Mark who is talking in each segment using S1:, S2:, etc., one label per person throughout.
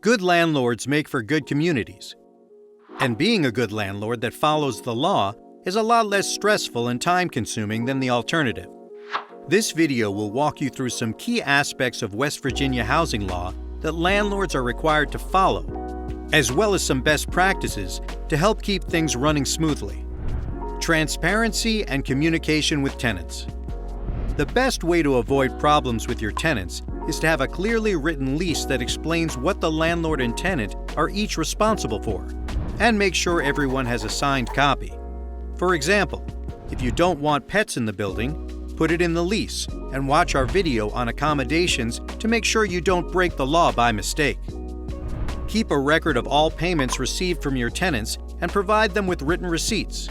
S1: Good landlords make for good communities. And being a good landlord that follows the law is a lot less stressful and time-consuming than the alternative. This video will walk you through some key aspects of West Virginia housing law that landlords are required to follow, as well as some best practices to help keep things running smoothly. Transparency and communication with tenants. The best way to avoid problems with your tenants is to have a clearly written lease that explains what the landlord and tenant are each responsible for, and make sure everyone has a signed copy. For example, if you don't want pets in the building, put it in the lease and watch our video on accommodations to make sure you don't break the law by mistake. Keep a record of all payments received from your tenants and provide them with written receipts.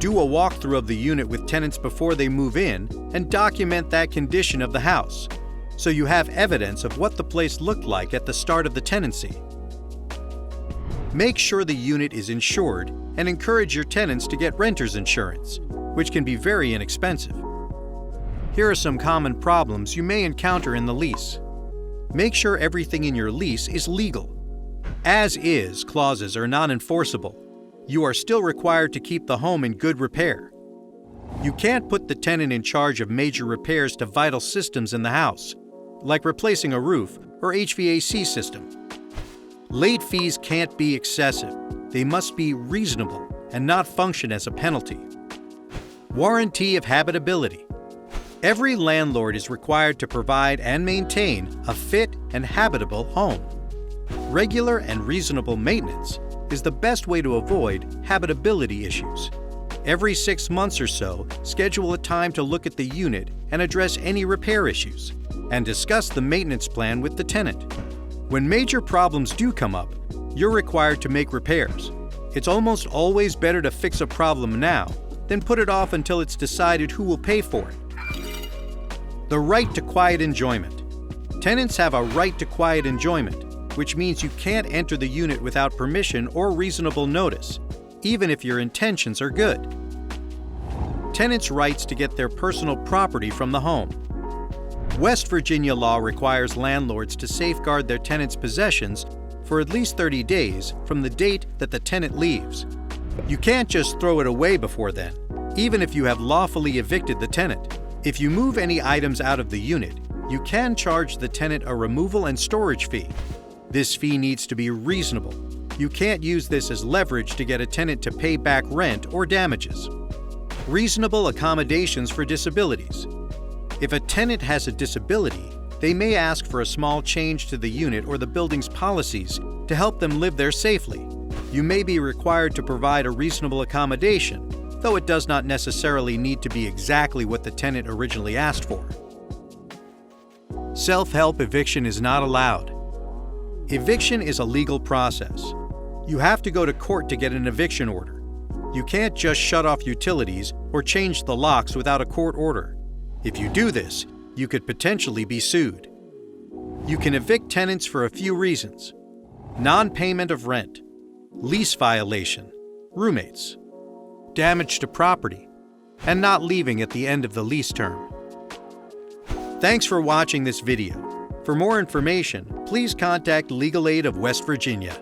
S1: Do a walkthrough of the unit with tenants before they move in and document that condition of the house, so you have evidence of what the place looked like at the start of the tenancy. Make sure the unit is insured and encourage your tenants to get renter's insurance, which can be very inexpensive. Here are some common problems you may encounter in the lease. Make sure everything in your lease is legal. As-is clauses are non-enforceable. You are still required to keep the home in good repair. You can't put the tenant in charge of major repairs to vital systems in the house, like replacing a roof or HVAC system. Late fees can't be excessive. They must be reasonable and not function as a penalty. Warranty of habitability. Every landlord is required to provide and maintain a fit and habitable home. Regular and reasonable maintenance is the best way to avoid habitability issues. Every 6 months or so, schedule a time to look at the unit and address any repair issues, and discuss the maintenance plan with the tenant. When major problems do come up, you're required to make repairs. It's almost always better to fix a problem now than put it off until it's decided who will pay for it. The right to quiet enjoyment. Tenants have a right to quiet enjoyment, which means you can't enter the unit without permission or reasonable notice, even if your intentions are good. Tenants' rights to get their personal property from the home. West Virginia law requires landlords to safeguard their tenants' possessions for at least 30 days from the date that the tenant leaves. You can't just throw it away before then, even if you have lawfully evicted the tenant. If you move any items out of the unit, you can charge the tenant a removal and storage fee. This fee needs to be reasonable. You can't use this as leverage to get a tenant to pay back rent or damages. Reasonable accommodations for disabilities. If a tenant has a disability, they may ask for a small change to the unit or the building's policies to help them live there safely. You may be required to provide a reasonable accommodation, though it does not necessarily need to be exactly what the tenant originally asked for. Self-help eviction is not allowed. Eviction is a legal process. You have to go to court to get an eviction order. You can't just shut off utilities or change the locks without a court order. If you do this, you could potentially be sued. You can evict tenants for a few reasons: non-payment of rent, lease violation, roommates, damage to property, and not leaving at the end of the lease term. Thanks for watching this video. For more information, please contact Legal Aid of West Virginia.